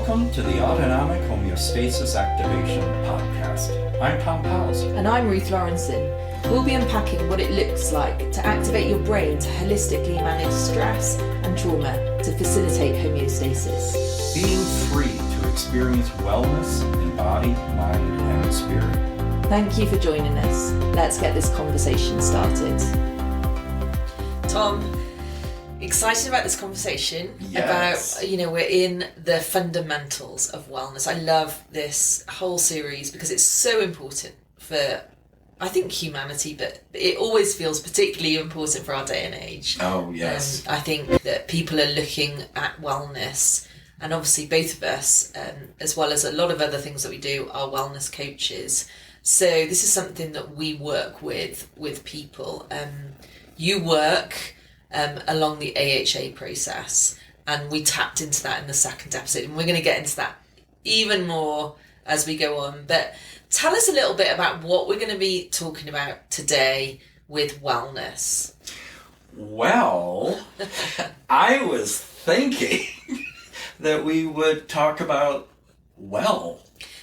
Welcome to the Autonomic Homeostasis Activation Podcast. I'm Tom Powles. And I'm Ruth Lorensson. We'll be unpacking what it looks like to activate your brain to holistically manage stress and trauma to facilitate homeostasis. Being free to experience wellness in body, mind, and spirit. Thank you for joining us. Let's get this conversation started. Tom, excited about this conversation. Yes. About, we're in the fundamentals of wellness. I love this whole series because it's so important for, I think, humanity, but it always feels particularly important for our day and age. Oh, yes. I think that people are looking at wellness, and obviously both of us, as well as a lot of other things that we do, are wellness coaches. So this is something that we work with people. You work along the AHA process, and we tapped into that in the second episode, and we're going to get into that even more as we go on. But tell us a little bit about what we're going to be talking about today with wellness. Well, I was thinking that we would talk about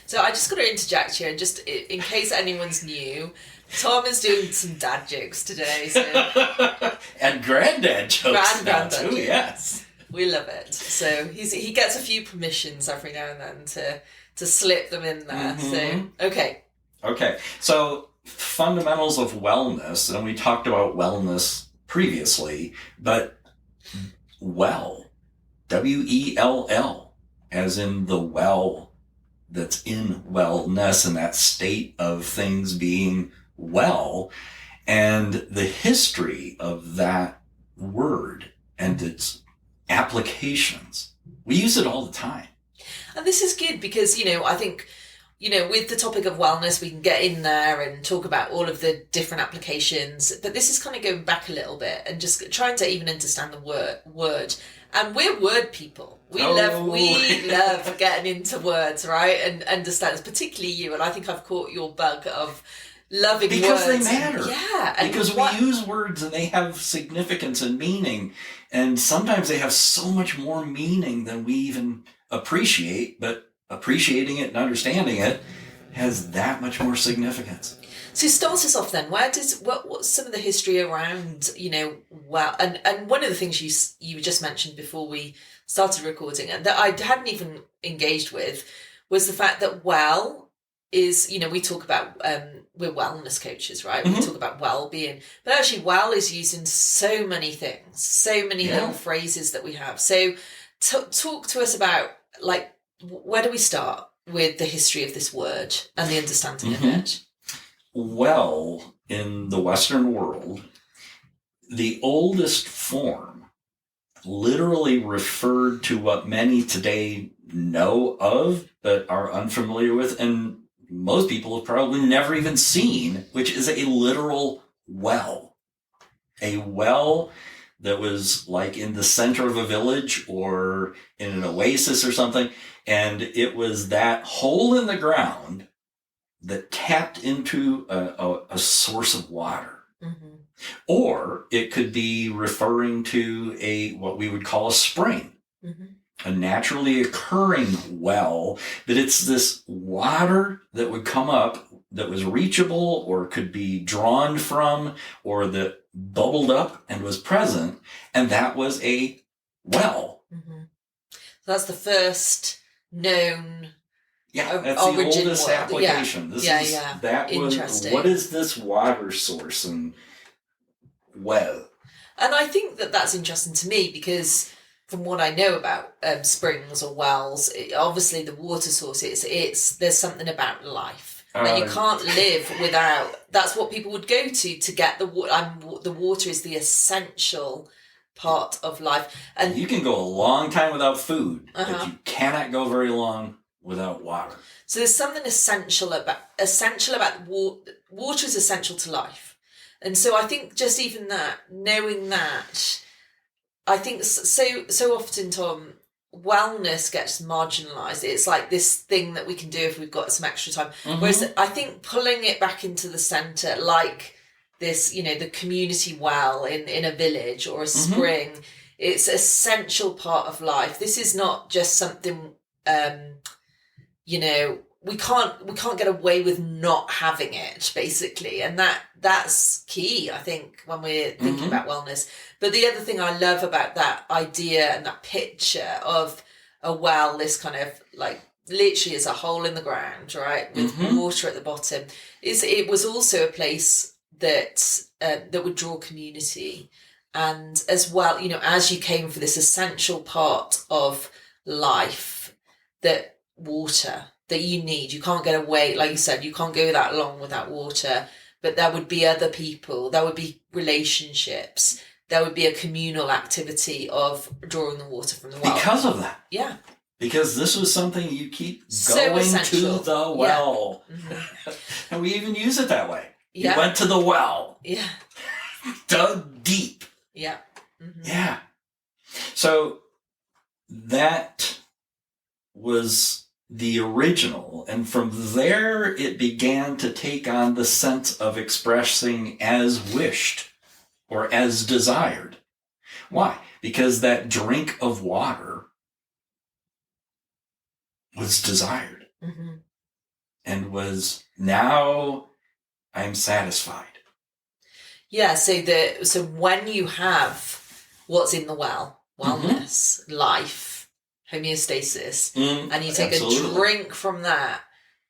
So I just got to interject here, just in case anyone's new. Tom is doing some dad jokes today, so and granddad jokes Granddad too. jokes. Yes, we love it. So he gets a few permissions every now and then to slip them in there. Mm-hmm. So okay. So fundamentals of wellness, and we talked about wellness previously, but W-E-L-L, as in the well that's in wellness and that state of things being well, and the history of that word and its applications. We use it all the time. And this is good because, I think, with the topic of wellness, we can get in there and talk about all of the different applications. But this is kind of going back a little bit and just trying to even understand the word. And we're word people. We love getting into words, right? And understand, particularly you. And I think I've caught your bug of loving because words. Because they matter. Yeah. Because we use words and they have significance and meaning. And sometimes they have so much more meaning than we even appreciate. But appreciating it and understanding it has that much more significance. So start us off then. What's some of the history around, well, and one of the things you just mentioned before we started recording and that I hadn't even engaged with was the fact that well is, we talk about, we're wellness coaches, right? Mm-hmm. We talk about well-being, but actually well is used in so many things, so many little phrases that we have. So talk to us about, where do we start with the history of this word and the understanding of it? Well, in the Western world, the oldest form literally referred to what many today know of but are unfamiliar with, and most people have probably never even seen, which is a literal well. A well that was like in the center of a village or in an oasis or something, and it was that hole in the ground that tapped into a source of water. Mm-hmm. Or it could be referring to what we would call a spring, a naturally occurring well, but it's this water that would come up that was reachable or could be drawn from or that bubbled up and was present, and that was a well. Mm-hmm. So that's the first known... Yeah, that's the oldest application. That was, what is this water source? And well. And I think that that's interesting to me because from what I know about springs or wells, obviously the water source, there's something about life. That you can't live without. That's what people would go to get the water. The water is the essential part of life. And you can go a long time without food, but you cannot go very long without water. So there's something essential about water. Water is essential to life. And so I think just even that, knowing that, I think so often, Tom, wellness gets marginalised. It's like this thing that we can do if we've got some extra time. Mm-hmm. Whereas I think pulling it back into the centre, like this, the community well in a village or a spring, it's an essential part of life. This is not just something we can't get away with not having it, basically. And that's key, I think, when we're thinking about wellness. But the other thing I love about that idea and that picture of a well, this kind of like literally is a hole in the ground, right, with water at the bottom, is it was also a place that would draw community. And as well, as you came for this essential part of life, that water that you need, you can't get away, like you said, you can't go that long without water, but there would be other people, there would be relationships, there would be a communal activity of drawing the water from the well. Because of that. Yeah. Because this was something you keep going to the well. Yeah. And we even use it that way. Yeah. You went to the well. Yeah. Dug deep. Yeah. Yeah. So that was the original. And from there, it began to take on the sense of expressing as wished or as desired. Why? Because that drink of water was desired and was, now I'm satisfied. Yeah, so when you have what's in the well, wellness, life, homeostasis, and you take a drink from that,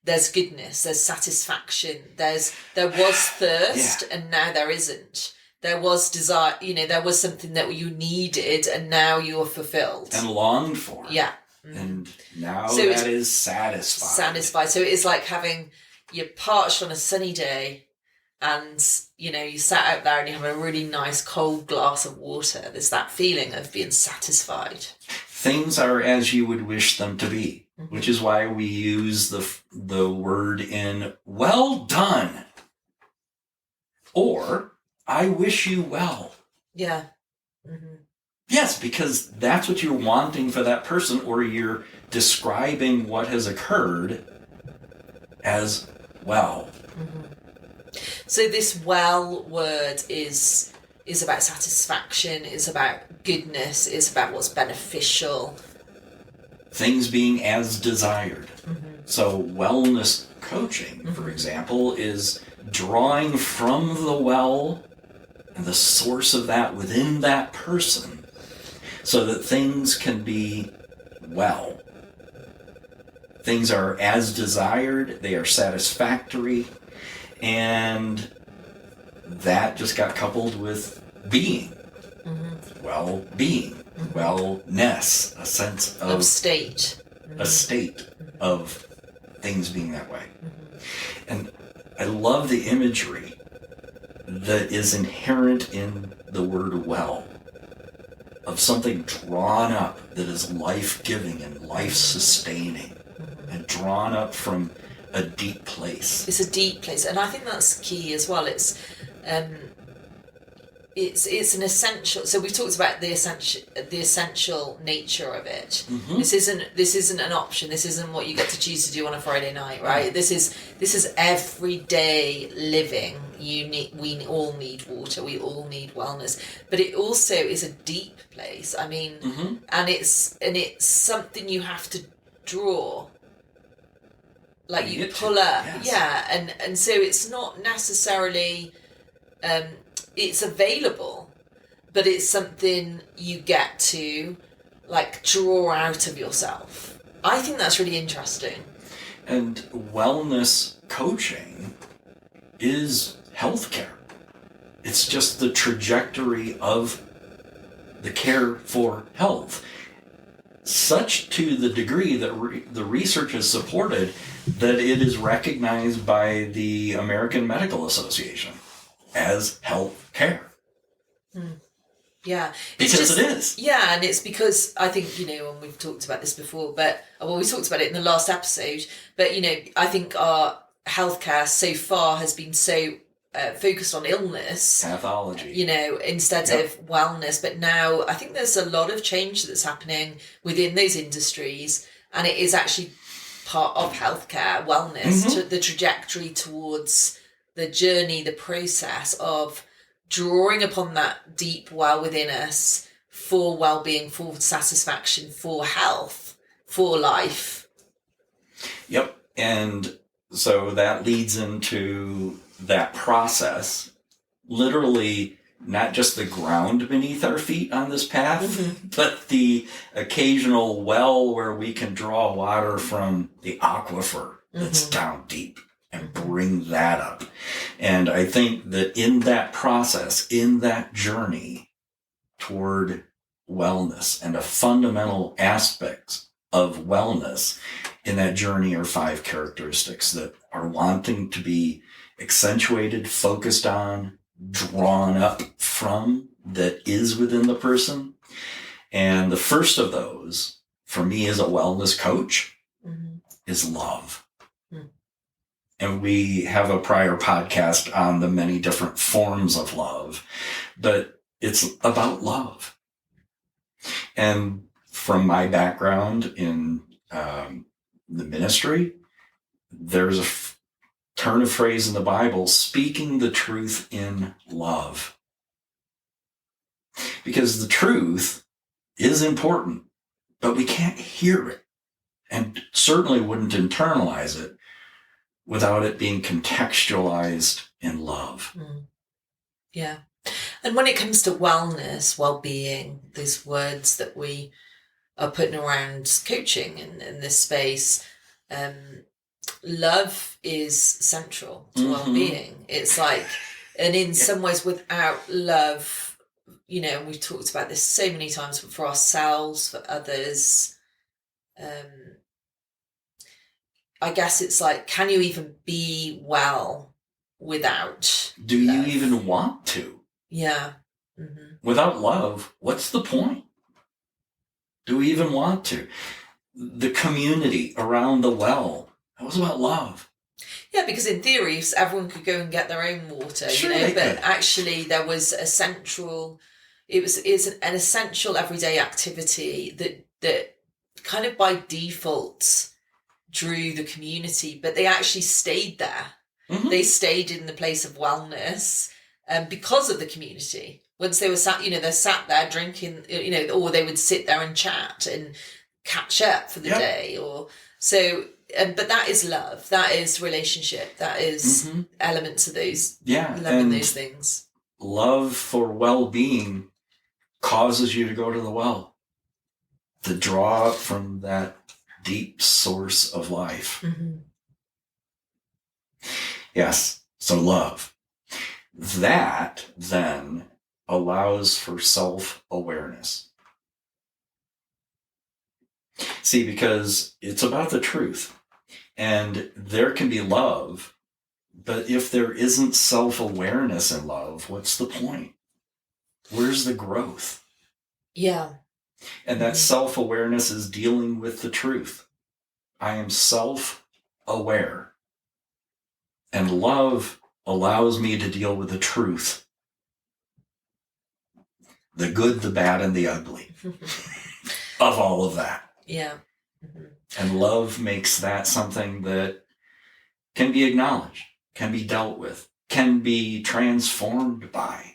there's goodness, there's satisfaction, there was thirst and now there isn't. There was desire, there was something that you needed and now you are fulfilled. And longed for. Yeah. And now that is satisfied. Satisfied. So it's like you're parched on a sunny day and, you sat out there and you have a really nice cold glass of water. There's that feeling of being satisfied. Things are as you would wish them to be, which is why we use the word in well done or I wish you well. Yeah. Yes, because that's what you're wanting for that person, or you're describing what has occurred as well. So this well word is about satisfaction, is about goodness, is about what's beneficial. Things being as desired. So wellness coaching, for example, is drawing from the well and the source of that within that person so that things can be well. Things are as desired, they are satisfactory, and that just got coupled with being. Well-being, wellness, a sense of state. A state of things being that way. And I love the imagery that is inherent in the word well, of something drawn up that is life-giving and life-sustaining, and drawn up from a deep place. It's a deep place, and I think that's key as well. It's an essential. So we've talked about the essential nature of it. This isn't an option. This isn't what you get to choose to do on a Friday night, right? This is everyday living. We all need water. We all need wellness, but it also is a deep place. I mean, and it's something you have to draw. Like you pull up, and so it's not necessarily. It's available, but it's something you get to like draw out of yourself. I think that's really interesting. And wellness coaching is healthcare. It's just the trajectory of the care for health. Such to the degree that the research has supported that it is recognized by the American Medical Association as health care. Yeah. Because it is. Yeah, and it's because I think, and we've talked about this before, we talked about it in the last episode, but, I think our healthcare so far has been so focused on illness. Pathology. Instead of wellness. But now I think there's a lot of change that's happening within those industries, and it is actually part of healthcare, wellness, the trajectory towards the journey, the process of drawing upon that deep well within us for well-being, for satisfaction, for health, for life. Yep. And so that leads into that process, literally not just the ground beneath our feet on this path, but the occasional well where we can draw water from the aquifer that's down deep and bring that up. And I think that in that process, in that journey toward wellness, and a fundamental aspects of wellness in that journey are 5 characteristics that are wanting to be accentuated, focused on, drawn up from, that is within the person. And the first of those, for me as a wellness coach, is love. And we have a prior podcast on the many different forms of love, but it's about love. And from my background in the ministry, there's a turn of phrase in the Bible, speaking the truth in love. Because the truth is important, but we can't hear it, and certainly wouldn't internalize it without it being contextualized in love. Yeah. And when it comes to wellness, well-being, these words that we are putting around coaching in this space, love is central to well-being. It's like, and in some ways without love, you know, we've talked about this so many times, but for ourselves, for others, I guess it's like, can you even be well without Do love? you even want to? Yeah. Without love, what's the point? Do we even want to? The community around the well, that was about love. Yeah, because in theory, everyone could go and get their own water, Sure, you know, they but could. actually there was is an essential everyday activity that kind of by default drew the community, but they actually stayed there. They stayed in the place of wellness because of the community. Once they were sat, you know, they're sat there drinking, you know, or they would sit there and chat and catch up for the day, or so. But that is love. That is relationship. That is elements of those. Yeah, loving those things. Love for well-being causes you to go to the well, to draw from that deep source of life. Yes, so love. That then allows for self-awareness. See, because it's about the truth. And there can be love, but if there isn't self-awareness in love, what's the point? Where's the growth? Yeah. And that self-awareness is dealing with the truth. I am self-aware. And love allows me to deal with the truth. The good, the bad, and the ugly of all of that. Yeah. And love makes that something that can be acknowledged, can be dealt with, can be transformed by.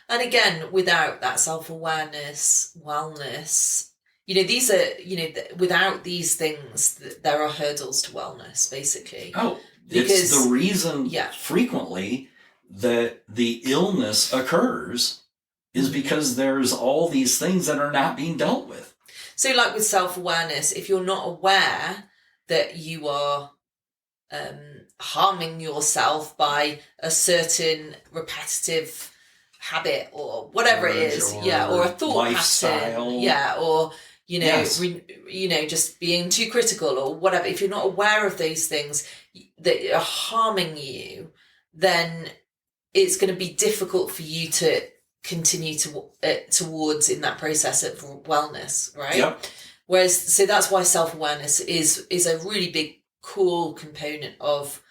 And again, without that self-awareness, wellness, you know, these are, you know, without these things, there are hurdles to wellness, basically. Oh, because it's the reason frequently that the illness occurs is because there's all these things that are not being dealt with. So like with self-awareness, if you're not aware that you are harming yourself by a certain repetitive habit or whatever it is, or a thought lifestyle pattern, or, you know, just being too critical or whatever, if you're not aware of those things that are harming you, then it's going to be difficult for you to continue towards in that process of wellness, right? Yep. Whereas, so that's why self-awareness is a really big core component of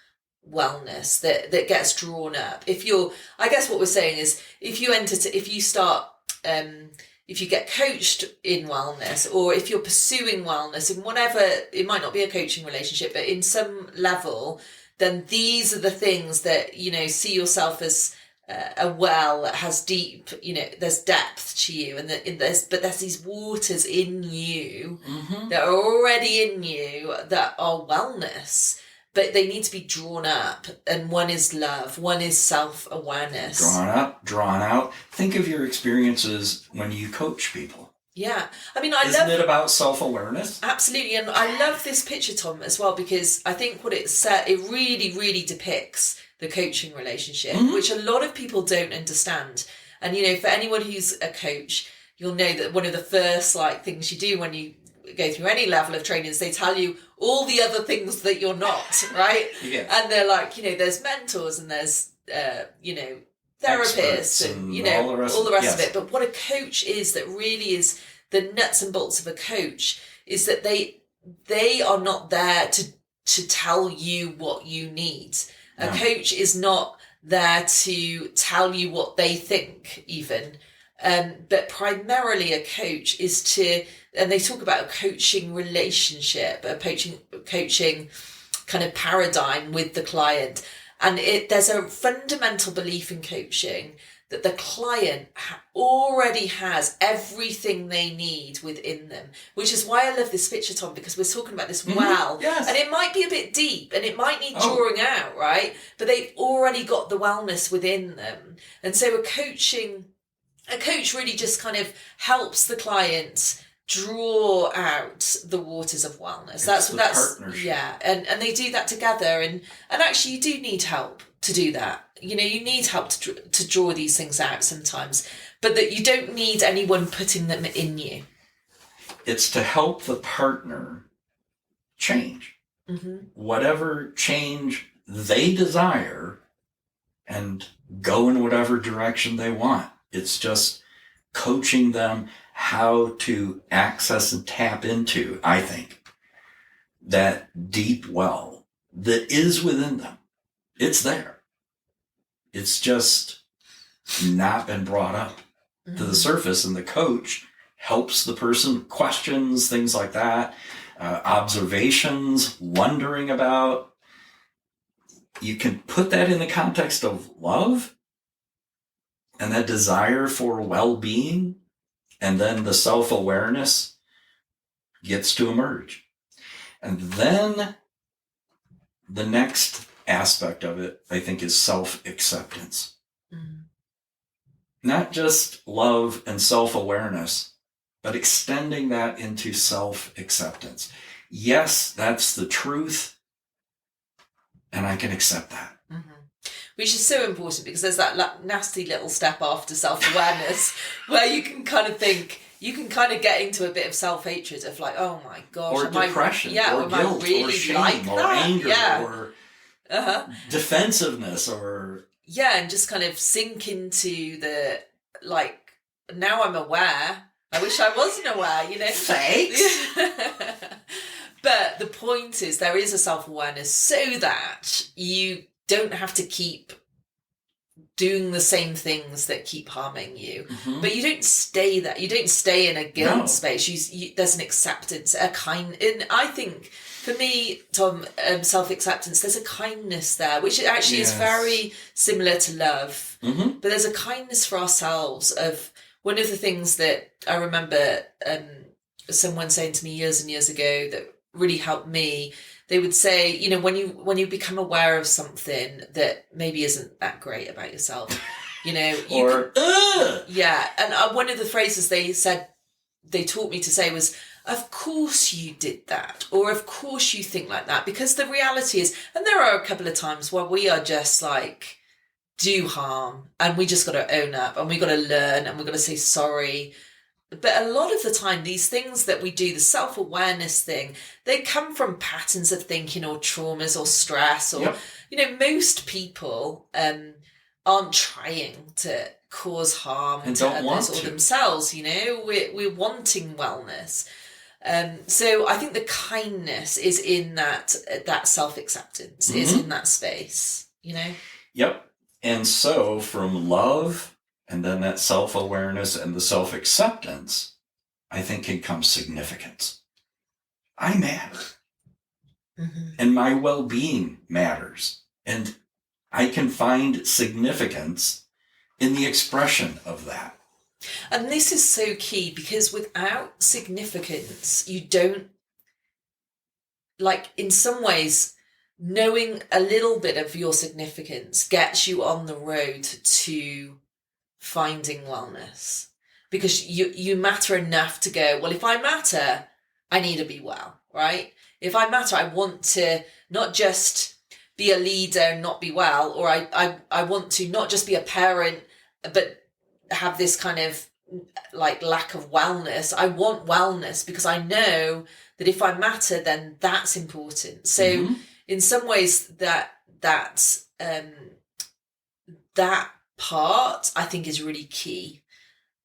wellness that gets drawn up. If you're, I guess what we're saying is, if you get coached in wellness, or if you're pursuing wellness in whatever, it might not be a coaching relationship, but in some level, then these are the things that, you know, see yourself as a well that has deep, there's depth to you, and there's these waters in you that are already in you that are wellness, but they need to be drawn up. And one is love, one is self-awareness. Drawn out. Think of your experiences when you coach people. Yeah. I mean, Isn't it about self-awareness? Absolutely. And I love this picture, Tom, as well, because I think what it said, it really, really depicts the coaching relationship, which a lot of people don't understand. And, for anyone who's a coach, you'll know that one of the first things you do when you go through any level of training is they tell you all the other things that you're not, right? Yeah. And they're like, there's mentors and there's, therapists and, all the rest of it. But what a coach is, that really is the nuts and bolts of a coach, is that they are not there to tell you what you need. A coach is not there to tell you what they think, even. But primarily a coach is and they talk about a coaching relationship, a coaching kind of paradigm with the client. And there's a fundamental belief in coaching that the client already has everything they need within them, which is why I love this picture, Tom, because we're talking about this well. Yes. And it might be a bit deep and it might need drawing out, right? But they've already got the wellness within them. And so a coach really just kind of helps the client draw out the waters of wellness. That's partnership. Yeah. And they do that together. And actually you do need help to do that. You need help to draw these things out sometimes, but that you don't need anyone putting them in you. It's to help the partner change. Whatever change they desire and go in whatever direction they want. It's just coaching them how to access and tap into, I think, that deep well that is within them. It's there. It's just not been brought up to the surface, and the coach helps the person, questions, things like that, observations, wondering about. You can put that in the context of love and that desire for well-being, and then the self-awareness gets to emerge. And then the next aspect of it, I think, is self-acceptance. Not just love and self-awareness, but extending that into self-acceptance. Yes, that's the truth, and I can accept that. Which is so important, because there's that nasty little step after self-awareness where you can kind of get into a bit of self-hatred of oh my gosh. Or depression, or guilt, or shame, or anger, or defensiveness, or... Yeah, and just kind of sink into the, now I'm aware. I wish I wasn't aware, Thanks. But the point is, there is a self-awareness so that you don't have to keep doing the same things that keep harming you. But you don't stay there. You don't stay in a guilt space. There's an acceptance, and I think, for me, Tom, self-acceptance, there's a kindness there, which actually is very similar to love. But there's a kindness for ourselves. Of one of the things that I remember someone saying to me years and years ago that really helped me. They would say, when you become aware of something that maybe isn't that great about yourself, yeah. And one of the phrases they taught me to say was, of course you did that, or of course you think like that, because the reality is, and there are a couple of times where we are just do harm, and we just got to own up, and we got to learn, and we got to say sorry. But a lot of the time, these things that we do, the self-awareness thing, they come from patterns of thinking or traumas or stress or, most people aren't trying to cause harm and to others or themselves, we're wanting wellness. So I think the kindness is in that self-acceptance, is in that space, Yep. And so from love, and then that self-awareness and the self-acceptance, I think, can come significance. I matter. And my well-being matters. And I can find significance in the expression of that. And this is so key, because without significance, you don't, like, in some ways, knowing a little bit of your significance gets you on the road to finding wellness, because you matter enough to go, well, if I matter, I need to be well, right? If I matter, I want to not just be a leader and not be well, or I want to not just be a parent, but have this kind of like lack of wellness. I want wellness because I know that if I matter, then that's important. So in some ways that part I think is really key.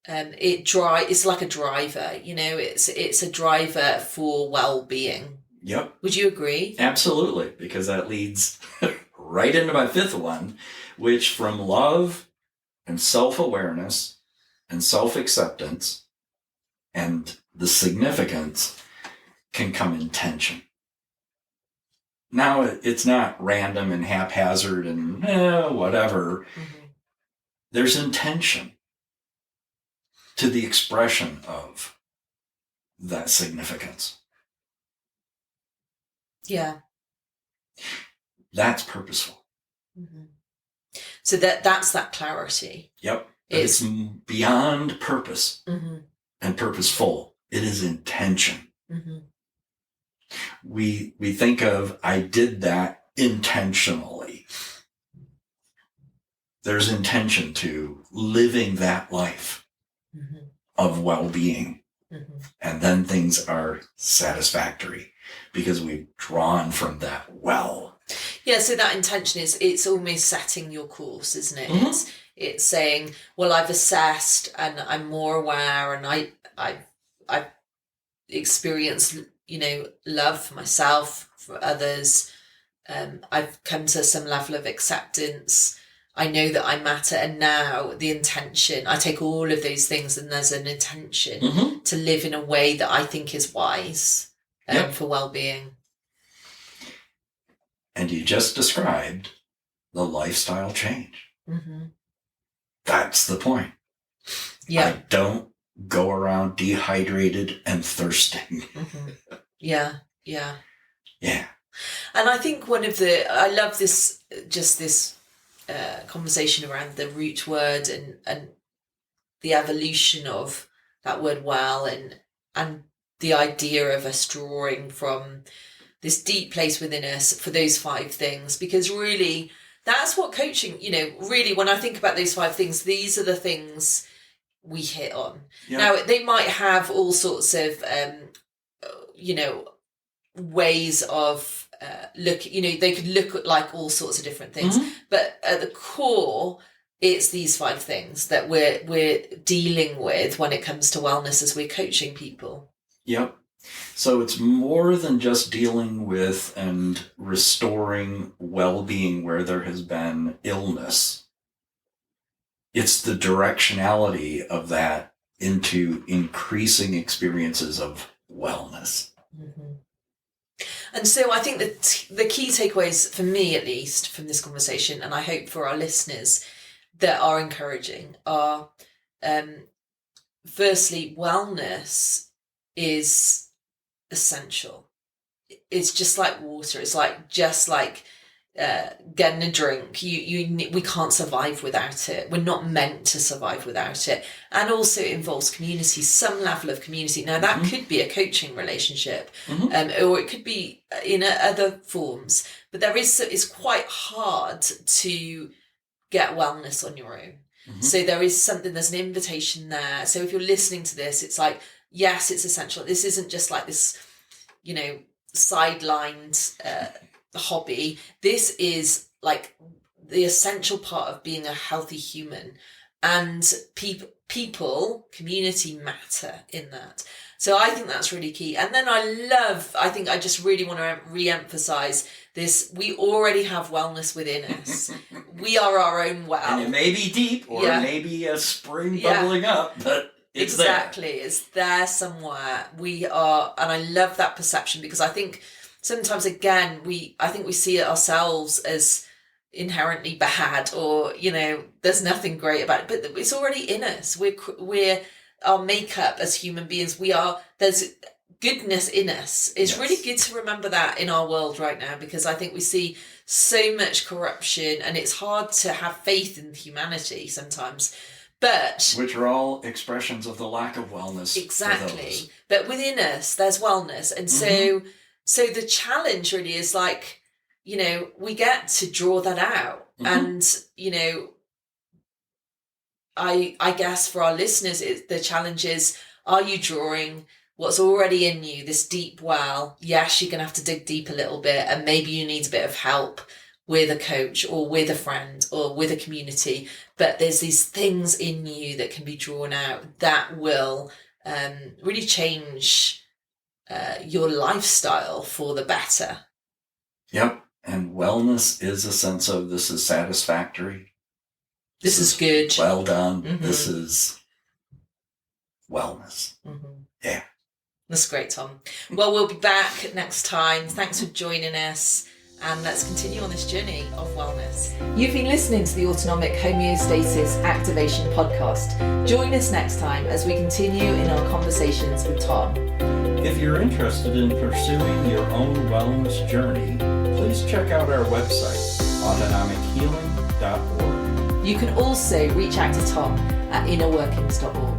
It's like a driver, it's a driver for well-being. Yep. Would you agree? Absolutely, because that leads right into my fifth one, which from love and self-awareness and self-acceptance and the significance can come intention. Now, it's not random and haphazard and whatever. Mm-hmm. There's intention to the expression of that significance. Yeah. That's purposeful. Mm-hmm. So that's that clarity. Yep. It's beyond purpose and purposeful. It is intention. Mm-hmm. We think of, I did that intentionally. There's intention to living that life of well-being. Mm-hmm. And then things are satisfactory because we've drawn from that well. Yeah, so that intention it's almost setting your course, isn't it? Mm-hmm. It's saying, well, I've assessed and I'm more aware, and I've experienced, love for myself, for others. I've come to some level of acceptance. I know that I matter, and now the intention, I take all of those things and there's an intention to live in a way that I think is wise for well-being. And you just described the lifestyle change. Mm-hmm. That's the point. Yeah. I don't go around dehydrated and thirsting. Mm-hmm. Yeah. And I think I love this conversation around the root word and the evolution of that word well, and the idea of us drawing from this deep place within us for those 5 things, because really that's what coaching, really when I think about those 5 things, these are the things we hit on. Yeah. Now they might have all sorts of ways of they could look at like all sorts of different things, but at the core it's these 5 things that we're dealing with when it comes to wellness as we're coaching people. Yep. So it's more than just dealing with and restoring well-being where there has been illness. It's the directionality of that into increasing experiences of wellness. Mm-hmm. And so I think that the key takeaways, for me at least, from this conversation, and I hope for our listeners that are encouraging, are firstly, wellness is essential. It's just like water. It's just like getting a drink. We can't survive without it. We're not meant to survive without it. And also it involves community, some level of community. Now that could be a coaching relationship, or it could be in other forms. But it's quite hard to get wellness on your own. Mm-hmm. So there's an invitation there. So if you're listening to this, it's like, yes, it's essential. This isn't just like this, sidelined hobby. This is like the essential part of being a healthy human, and people, community matter in that. So I think that's really key. And then I think I just really want to re-emphasize this. We already have wellness within us. We are our own well. And it may be deep or it may be a spring bubbling up, but it's exactly there. It's there somewhere. We are, and I love that perception, because I think sometimes again I think we see it ourselves as inherently bad, or, you know, there's nothing great about it, but it's already in us. We're our makeup as human beings. There's goodness in us. It's Yes. really good to remember that in our world right now, because I think we see so much corruption, and it's hard to have faith in humanity sometimes. But which are all expressions of the lack of wellness. exactly. But within us, there's wellness, and so the challenge really is like, you know, we get to draw that out, and you know, I guess for our listeners, the challenge is: are you drawing what's already in you, this deep well? Yes, you're gonna have to dig deep a little bit, and maybe you need a bit of help with a coach or with a friend or with a community, but there's these things in you that can be drawn out that will really change your lifestyle for the better. Yep. And wellness is a sense of, this is satisfactory. This is good. Well done. This is wellness. Yeah. That's great, Tom. Well, we'll be back next time. Thanks for joining us. And let's continue on this journey of wellness. You've been listening to the Autonomic Homeostasis Activation Podcast. Join us next time as we continue in our conversations with Tom. If you're interested in pursuing your own wellness journey, please check out our website, autonomichealing.org. You can also reach out to Tom at innerworkings.org.